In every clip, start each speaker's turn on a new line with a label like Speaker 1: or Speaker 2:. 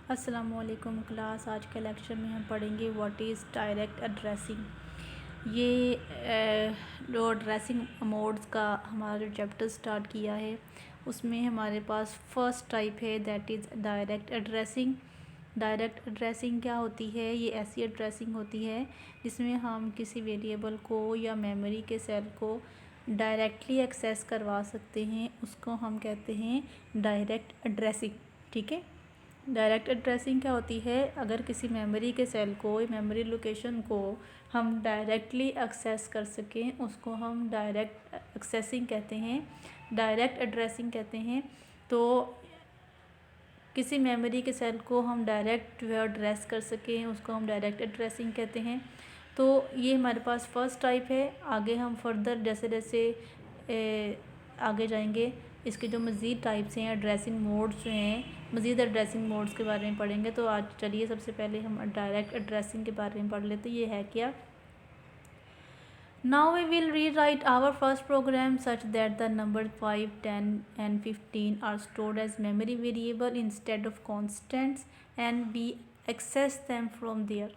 Speaker 1: अस्सलामुअलैकुम क्लास। आज के लेक्चर में हम पढ़ेंगे व्हाट इज़ डायरेक्ट एड्रेसिंग। ये जो एड्रेसिंग मोड्स का हमारा जो चैप्टर स्टार्ट किया है उसमें हमारे पास फर्स्ट टाइप है that is direct addressing. Direct addressing क्या होती है? ये ऐसी एड्रेसिंग होती है जिसमें हम किसी वेरिएबल को या मेमोरी के सेल को डायरेक्टली एक्सेस करवा सकते हैं, उसको हम कहते हैं डायरेक्ट एड्रेसिंग। ठीक है, डायरेक्ट एड्रेसिंग क्या होती है? अगर किसी मेमोरी के सेल को, मेमोरी लोकेशन को हम डायरेक्टली एक्सेस कर सकें, उसको हम डायरेक्ट एक्सेसिंग कहते हैं, डायरेक्ट एड्रेसिंग कहते हैं। तो किसी मेमोरी के सेल को हम डायरेक्ट जो है एड्रेस कर सकें, उसको हम डायरेक्ट एड्रेसिंग कहते हैं। तो ये हमारे पास फर्स्ट टाइप है। आगे हम फर्दर जैसे जैसे आगे जाएंगे इसके जो मज़ीद टाइप्स हैं, एड्रेसिंग मोड्स जो हैं, मज़ीद एड्रेसिंग मोड्स के बारे में पढ़ेंगे। तो आज चलिए सबसे पहले हम डायरेक्ट एड्रेसिंग के बारे में पढ़ लेते हैं। ये है क्या? Now we will rewrite our first program such that the numbers 5, 10 and 15 are stored as memory variable instead of constants and we access them from there।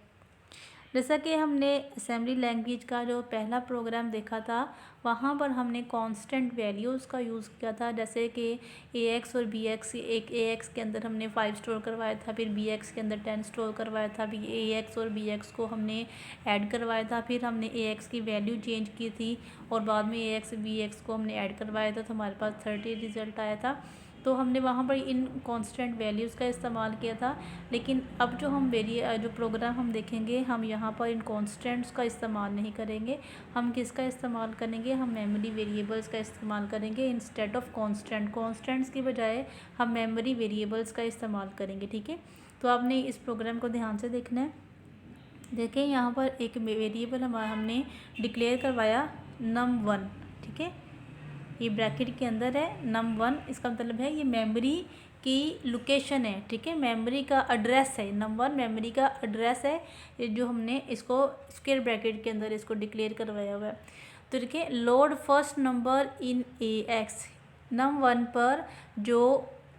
Speaker 1: जैसा कि हमने असेंबली लैंग्वेज का जो पहला प्रोग्राम देखा था वहाँ पर हमने कांस्टेंट वैल्यूज़ का यूज़ किया था, जैसे कि AX और BX। एक AX के अंदर हमने 5 स्टोर करवाया था, फिर BX के अंदर 10 स्टोर करवाया था, फिर AX और BX को हमने ऐड करवाया था, फिर हमने AX की वैल्यू चेंज की थी और बाद में AX BX को हमने ऐड करवाया था, तो हमारे पास 30 रिज़ल्ट आया था। तो हमने वहाँ पर इन कांस्टेंट वैल्यूज़ का इस्तेमाल किया था। लेकिन अब जो प्रोग्राम हम देखेंगे, हम यहाँ पर इन कांस्टेंट्स का इस्तेमाल नहीं करेंगे। हम किसका इस्तेमाल करेंगे? हम मेमोरी वेरिएबल्स का इस्तेमाल करेंगे इंस्टेड ऑफ कांस्टेंट्स की बजाय हम मेमोरी वेरिएबल्स का इस्तेमाल करेंगे। ठीक है, तो आपने इस प्रोग्राम को ध्यान से देखना है। देखें, यहाँ पर एक वेरिएबल हमने डिक्लेयर करवाया num1। ठीक है, ये ब्रैकेट के अंदर है num1, इसका मतलब है ये मेमोरी की लोकेशन है। ठीक है, मेमोरी का एड्रेस है, num1 मेमोरी का एड्रेस है, ये जो हमने इसको स्क्वायर ब्रैकेट के अंदर इसको डिक्लेयर करवाया हुआ है। तो देखिए, load first number in AX। num1 पर जो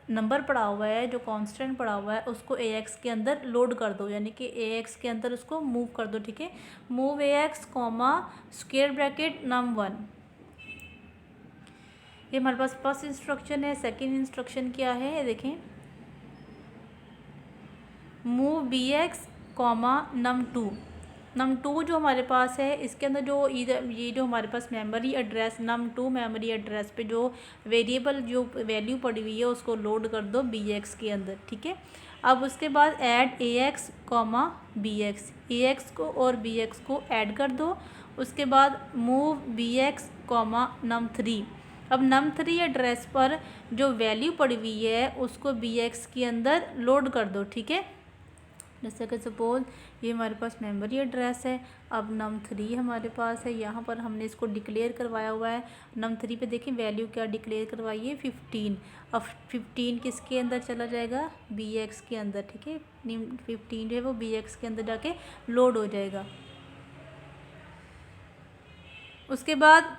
Speaker 1: नंबर पड़ा हुआ है, जो कांस्टेंट पड़ा हुआ है, उसको AX के अंदर लोड कर दो, यानी कि AX के अंदर उसको मूव कर दो। ठीक है, move AX comma square bracket num1। ये हमारे पास फर्स्ट इंस्ट्रक्शन है। सेकंड इंस्ट्रक्शन क्या है? देखें, move BX comma num2। num2 जो हमारे पास है, इसके अंदर जो ये जो हमारे पास memory address num2 memory address पे जो वेरिएबल जो वैल्यू पड़ी हुई है उसको लोड कर दो BX के अंदर। ठीक है, अब उसके बाद add AX comma BX, AX को और BX को ऐड कर दो। उसके बाद मूव BX कॉमा num3। अब num3 एड्रेस पर जो वैल्यू पड़ी हुई है उसको BX के अंदर लोड कर दो। ठीक है, जैसे कि सपोज ये हमारे पास मेमोरी एड्रेस है, अब num3 हमारे पास है, यहाँ पर हमने इसको डिक्लेयर करवाया हुआ है। num3 पे देखिए वैल्यू क्या डिक्लेयर करवाई है, 15। अब 15 किसके अंदर चला जाएगा? BX के अंदर। ठीक है, 15 जो है वो BX के अंदर जाके लोड हो जाएगा। उसके बाद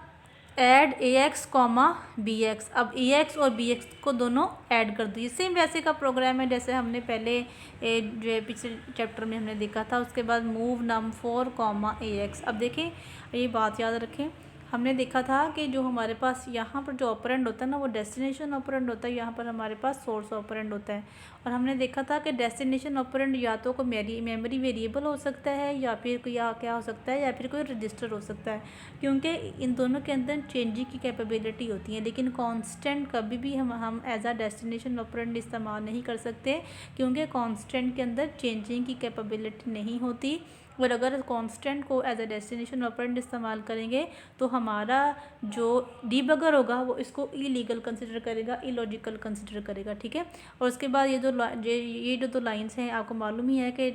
Speaker 1: ऐड AX कॉमा BX। अब AX और BX को दोनों ऐड कर दो। सेम वैसे का प्रोग्राम है जैसे हमने पहले जो है पिछले चैप्टर में हमने देखा था। उसके बाद मूव num4 कॉमा AX। अब देखें, ये बात याद रखें, हमने देखा था कि जो हमारे पास यहाँ पर जो ऑपरेंड होता है ना, वो डेस्टिनेशन ऑपरेंड होता है, यहाँ पर हमारे पास सोर्स ऑपरेंड होता है। और हमने देखा था कि डेस्टिनेशन ऑपरेंड या तो कोई मेमोरी वेरिएबल हो सकता है या फिर कोई क्या हो सकता है, या फिर कोई रजिस्टर हो सकता है, क्योंकि इन दोनों के अंदर चेंजिंग की कैपेबिलिटी होती है। लेकिन कांस्टेंट कभी भी हम एज अ डेस्टिनेशन ऑपरेंड इस्तेमाल नहीं कर सकते, क्योंकि कांस्टेंट के अंदर चेंजिंग की कैपेबिलिटी नहीं होती। और अगर कांस्टेंट को एज अ डेस्टिनेशन ऑपरेंड इस्तेमाल करेंगे तो हमारा जो डीबगर होगा वो इसको इलीगल कंसिडर करेगा, इलॉजिकल कंसिडर करेगा। ठीक है, और उसके बाद ये जो दो लाइंस हैं, आपको मालूम ही है कि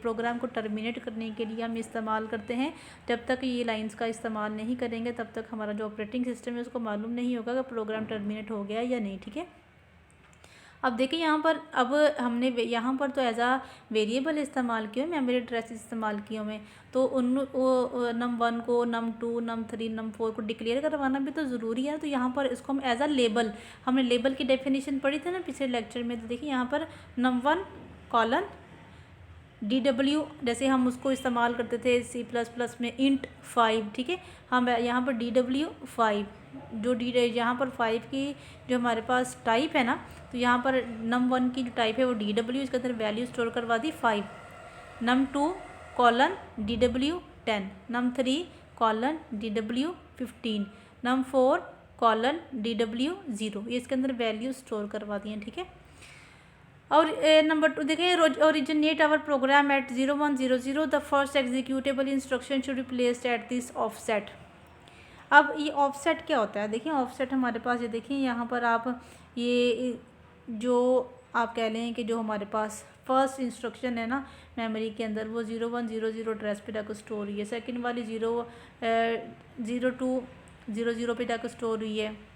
Speaker 1: प्रोग्राम को टर्मिनेट करने के लिए हम इस्तेमाल करते हैं। जब तक ये लाइंस का इस्तेमाल नहीं करेंगे तब तक हमारा जो ऑपरेटिंग सिस्टम है उसको मालूम नहीं होगा कि प्रोग्राम टर्मिनेट हो गया या नहीं। ठीक है, अब देखिए यहाँ पर, अब हमने यहाँ पर तो एज आ वेरिएबल इस्तेमाल किए, मेमोरी एड्रेस इस्तेमाल किए हुए, तो num1 को, num2, num3, num4 को डिक्लेयर करवाना भी तो ज़रूरी है। तो यहाँ पर इसको हम एज आ लेबल, हमने लेबल की डेफिनेशन पढ़ी थी ना पिछले लेक्चर में। तो देखिए यहाँ पर num1 कॉलन DW, जैसे हम उसको इस्तेमाल करते थे C++ में int 5, ठीक है। हम यहाँ पर DW 5, जो यहाँ पर 5 की जो हमारे पास टाइप है ना, तो यहाँ पर num1 की जो टाइप है वो DW, इसके अंदर वैल्यू स्टोर करवा दी 5, num2 colon DW 10, num3 colon DW 15, num4 colon DW 0, ये इसके अंदर वैल्यू स्टोर करवा दी हैं, ठीक है। और नंबर 2 देखें, originate our program at 0100, the first executable instruction should be placed at this offset. अब ये ऑफसेट क्या होता है, देखिए ऑफसेट हमारे पास, ये देखिए यहाँ पर आप ये जो आप कह लें कि जो हमारे पास फर्स्ट इंस्ट्रक्शन है ना मेमोरी के अंदर, वो 0100 एड्रेस पे जाकर स्टोर हुई है। सेकंड वाली 0200 पे जाकर स्टोर हुई है।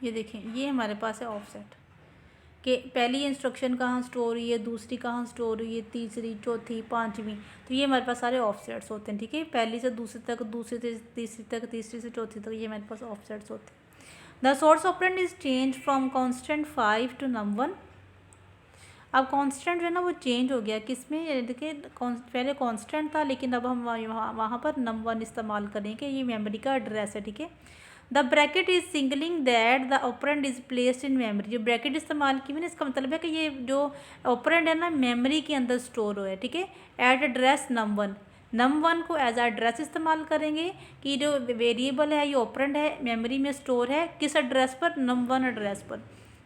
Speaker 1: ये देखें, ये हमारे पास है ऑफसेट कि पहली इंस्ट्रक्शन कहाँ स्टोर हुई है, दूसरी कहाँ स्टोर हुई है, तीसरी, चौथी, पांचवी, तो ये हमारे पास सारे ऑफसेट्स होते हैं, ठीक है। पहली से दूसरी तक, दूसरी से तीसरी तक, तीसरी से चौथी तक, ये हमारे पास ऑफसेट्स होते हैं। The source operand is change from constant 5 to num1। अब कांस्टेंट जो है ना वो चेंज हो गया, किसमें, देखिए पहले कांस्टेंट था, लेकिन अब हम वहाँ पर num1 इस्तेमाल करेंगे, ये मेमोरी का एड्रेस है, ठीक है। The bracket is singling that the operand is placed in memory, जो ब्रैकेट इस्तेमाल की मैंने, इसका मतलब है कि ये जो ऑपरेंड है ना मेमोरी के अंदर स्टोर हो है, ठीक है। एट एड्रेस num1 को एज एड्रेस इस्तेमाल करेंगे कि जो वेरिएबल है, ये ऑपरेंड है, मेमोरी में स्टोर है, किस एड्रेस पर, num1 एड्रेस पर।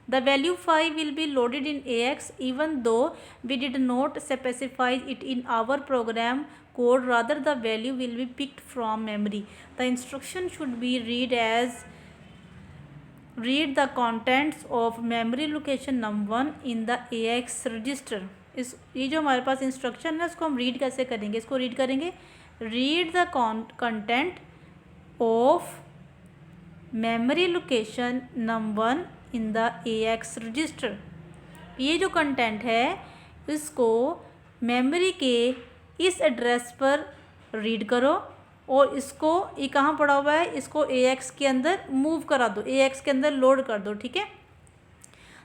Speaker 1: The value 5 will be loaded in AX even though we did not specify it in our program code, rather the value will be picked from memory. The instruction should be read the contents of memory location num1 in the AX register. इस ये जो हमारे पास instruction है उसको हम read कैसे करेंगे, इसको रीड करेंगे, read the content of memory location num1 in the AX register. ये जो कंटेंट है इसको मेमोरी के इस एड्रेस पर रीड करो और इसको, ये कहाँ पड़ा हुआ है, इसको AX के अंदर मूव करा दो, AX के अंदर लोड कर दो, ठीक है।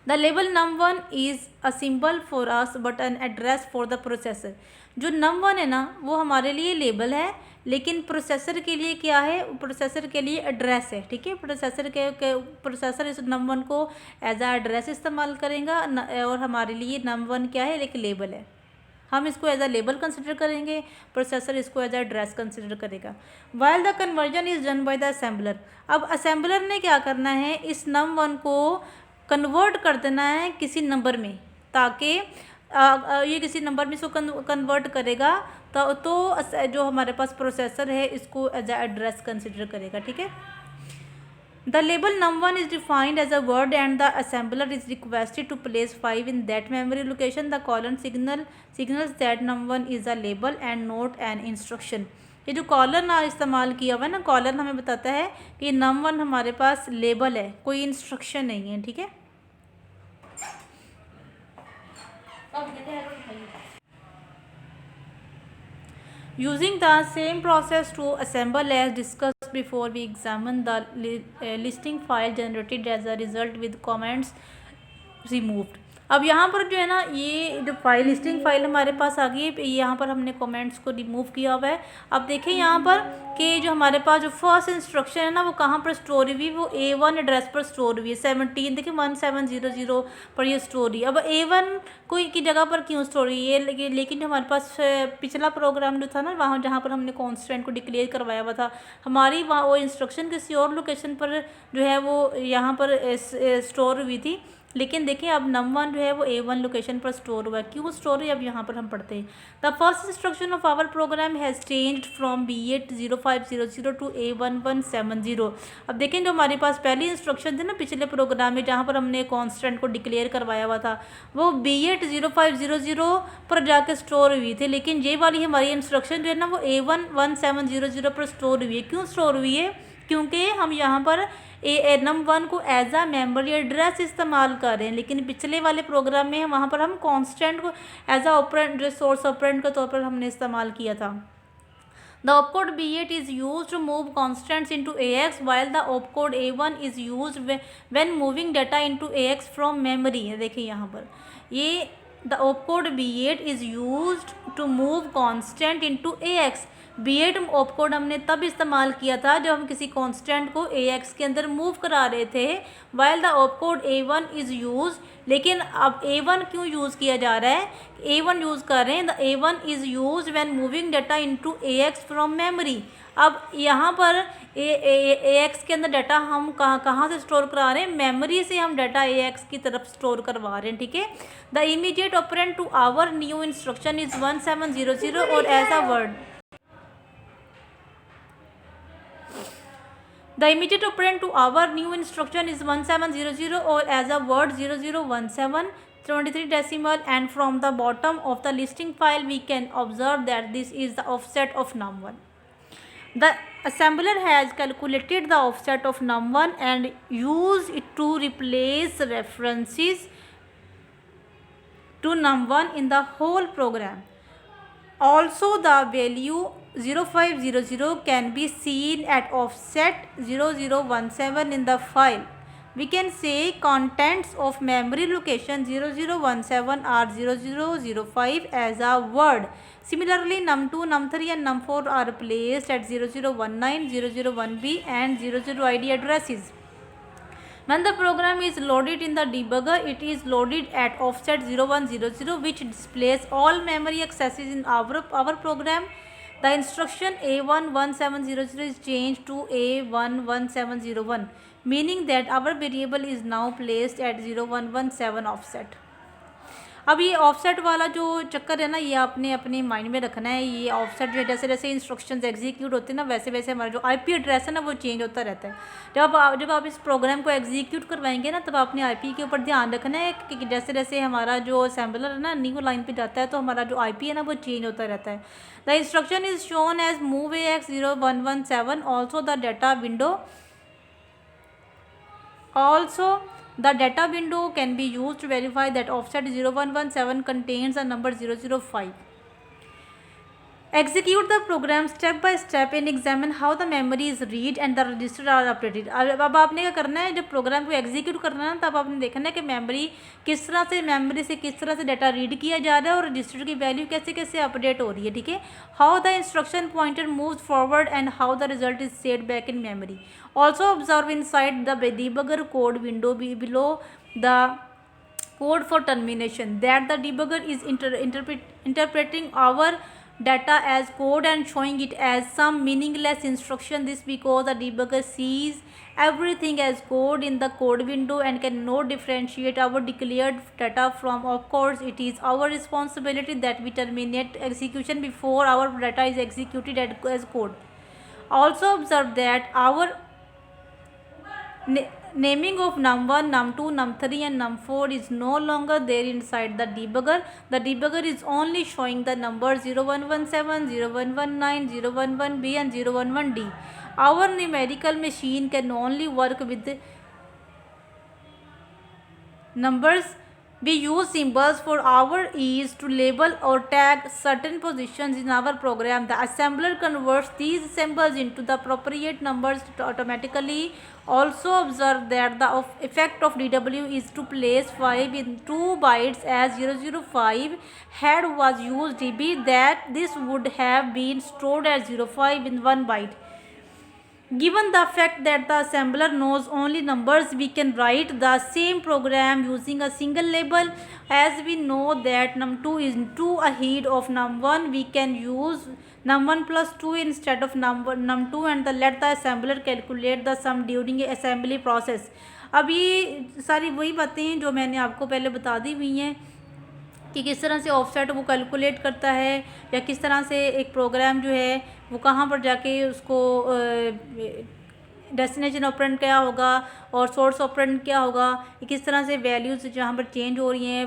Speaker 1: The label num1 is a symbol for us but an address for the processor. जो num1 है ना वो हमारे लिए लेबल है, लेकिन प्रोसेसर के लिए क्या है, प्रोसेसर के लिए एड्रेस है, ठीक है। प्रोसेसर इस num1 को एज आ एड्रेस इस्तेमाल करेगा और हमारे लिए num1 क्या है, एक लेबल है, हम इसको एज आ लेबल कंसिडर करेंगे, प्रोसेसर इसको एज आ एड्रेस कंसिडर करेगा। While the conversion is done by the assembler. अब असेंबलर ने क्या करना है, इस num1 को कन्वर्ट कर देना है किसी नंबर में, ताकि ये किसी नंबर में इसको कन्वर्ट करेगा तो जो हमारे पास प्रोसेसर है इसको एज आ एड्रेस कंसिडर करेगा, ठीक है। The label num1 is defined as a word and the assembler is requested to place 5 in that memory location. The colon signals that num1 is a label and not an instruction. ये जो colon इस्तेमाल किया हुआ है ना, colon हमें बताता है कि num1 हमारे पास लेबल है, कोई इंस्ट्रक्शन नहीं है, ठीक है। Using the same process to assemble as discussed before, we examine the listing file generated as a result with comments removed. अब यहाँ पर जो है ना, ये जो फाइल लिस्टिंग फाइल हमारे पास आ गई है, यहाँ पर हमने कमेंट्स को रिमूव किया हुआ है। अब देखें यहाँ पर कि जो हमारे पास जो फर्स्ट इंस्ट्रक्शन है ना वो कहाँ पर स्टोर हुई, वो A1 एड्रेस पर स्टोर हुई है, 17, देखिए 1700 पर ये स्टोर हुई है। अब A1 कोई की जगह पर क्यों स्टोर हुई है, लेकिन जो हमारे पास पिछला प्रोग्राम जो था ना, वहाँ जहाँ पर हमने कॉन्स्टेंट को डिक्लेयर करवाया हुआ था, हमारी वहाँ वो इंस्ट्रक्शन किसी और लोकेशन पर जो है वो यहाँ पर स्टोर हुई थी, लेकिन देखिए अब num1 जो है वो A1 लोकेशन पर स्टोर हुआ है। क्यों स्टोर है, अब यहाँ पर हम पढ़ते हैं। The first instruction of our program has changed from B8 0500 to A1170। अब देखें जो हमारे पास पहली इंस्ट्रक्शन थी ना पिछले प्रोग्राम में, जहाँ पर हमने कॉन्स्टेंट को डिक्लेयर करवाया हुआ था, वो B8 0500 पर जाकर स्टोर हुई थी, लेकिन ये वाली हमारी इंस्ट्रक्शन जो है ना वो A1170 पर स्टोर हुई है। क्यों स्टोर हुई है, क्योंकि हम यहाँ पर num1 को एज आ मेमोरी एड्रेस इस्तेमाल कर रहे हैं, लेकिन पिछले वाले प्रोग्राम में वहाँ पर हम कांस्टेंट को एज आ ऑपरेंड, सोर्स ऑपरेंड के तौर पर हमने इस्तेमाल किया था। The opcode B8 is used to move constants into AX, while the opcode A1 is used when moving data into AX from memory. देखिए यहाँ पर ये the opcode B8 is used to move constant into AX. B8 opcode हमने तब इस्तेमाल किया था जब हम किसी कांस्टेंट को AX के अंदर मूव करा रहे थे, while the opcode A1 is used. लेकिन अब A1 क्यों यूज़ किया जा रहा है? A1 यूज़ कर रहे हैं, the A1 is used when moving data into AX from memory. अब यहाँ पर AX के अंदर डाटा हम कहाँ से स्टोर करा रहे हैं? मेमोरी से हम डाटा AX की तरफ स्टोर करवा रहे हैं, ठीक है. The immediate operand to our new instruction is 1700 और as a word. The immediate operand to our new instruction is 1700 or as a word 0017 23 decimal, and from the bottom of the listing file we can observe that this is the offset of num1. The assembler has calculated the offset of num1 and used it to replace references to num1 in the whole program. Also, the value 0500 can be seen at offset 0017 in the file. We can say contents of memory location 0017 are 0005 as a word. Similarly, num2, num3 and num4 are placed at 0019, 001b and 00id addresses. When the program is loaded in the debugger, it is loaded at offset 0100, which displays all memory accesses in our program. The instruction A11700 is changed to A11701, meaning that our variable is now placed at 0117 offset. अब ये offset वाला जो चक्कर है ना, ये आपने अपने माइंड में रखना है. ये ऑफसेट जो जैसे जैसे इंस्ट्रक्शंस एग्जीक्यूट होते हैं ना, वैसे वैसे हमारा जो आईपी एड्रेस है ना वो चेंज होता रहता है. जब आप इस प्रोग्राम को एग्जीक्यूट करवाएंगे ना, तब आपने आईपी के ऊपर ध्यान रखना है कि जैसे जैसे हमारा जो असेंबलर है ना न्यू लाइन पे जाता है तो हमारा जो आईपी है ना वो चेंज होता रहता है. The instruction is shown as move AX 0117. Also the data window can be used to verify that offset 0117 contains a number 005. Execute the program step by step and examine how the memory is read and the register are updated. अब आपने क्या करना है, जब programme को execute करना है तब आपने देखना है कि मेमोरी किस तरह से डाटा रीड किया जा रहा है और रजिस्टर की वैल्यू कैसे कैसे अपडेट हो रही है, ठीक है. How the instruction pointer moves forward and how the result is set back in memory. Also observe in side the debugger code window below the code for termination that the debugger is interpreting our data as code and showing it as some meaningless instruction. This because the debugger sees everything as code in the code window and cannot differentiate our declared data from opcodes. It is our responsibility that we terminate execution before our data is executed as code. Also observe that our naming of num1, num2, num3 and num4 is no longer there inside the debugger. The debugger is only showing the numbers 0117, 0119, 011b and 011d. Our numerical machine can only work with numbers. We use symbols for our ease to label or tag certain positions in our program. The assembler converts these symbols into the appropriate numbers automatically. Also observe that the effect of DW is to place 5 in 2 bytes as 005. Had was used DB, that this would have been stored as 05 in 1 byte. Given the fact that the assembler knows only numbers, we can write the same program using a single label. As we know that num2 is 2 ahead of num1, we can use num1 plus 2 instead of num2 and let the assembler calculate the sum during assembly process. अब ये सारी वही बातें हैं जो मैंने आपको पहले बता दी हुई हैं कि किस तरह से ऑफसेट वो कैलकुलेट करता है या किस तरह से एक प्रोग्राम जो है वो कहाँ पर जाके उसको डेस्टिनेशन ऑपरेंड क्या होगा और सोर्स ऑपरेंड क्या होगा, किस तरह से वैल्यूज़ जहाँ पर चेंज हो रही हैं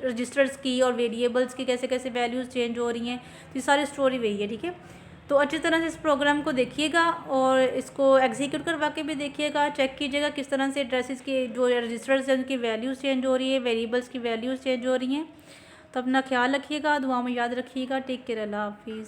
Speaker 1: रजिस्टर्स की और वेरिएबल्स की कैसे कैसे वैल्यूज़ चेंज हो रही हैं. तो ये सारी स्टोरी वही है, ठीक है. तो अच्छी तरह से इस प्रोग्राम को देखिएगा और इसको एग्जीक्यूट करवा के भी देखिएगा, चेक कीजिएगा किस तरह से एड्रेसेस के जो रजिस्टर्स हैं उनकी वैल्यूज़ चेंज हो रही है, वेरिएबल्स की वैल्यूज़ चेंज हो रही हैं. तो अपना ख्याल रखिएगा, दुआ में याद रखिएगा. टेक केयर, अल्लाह हाफिज़.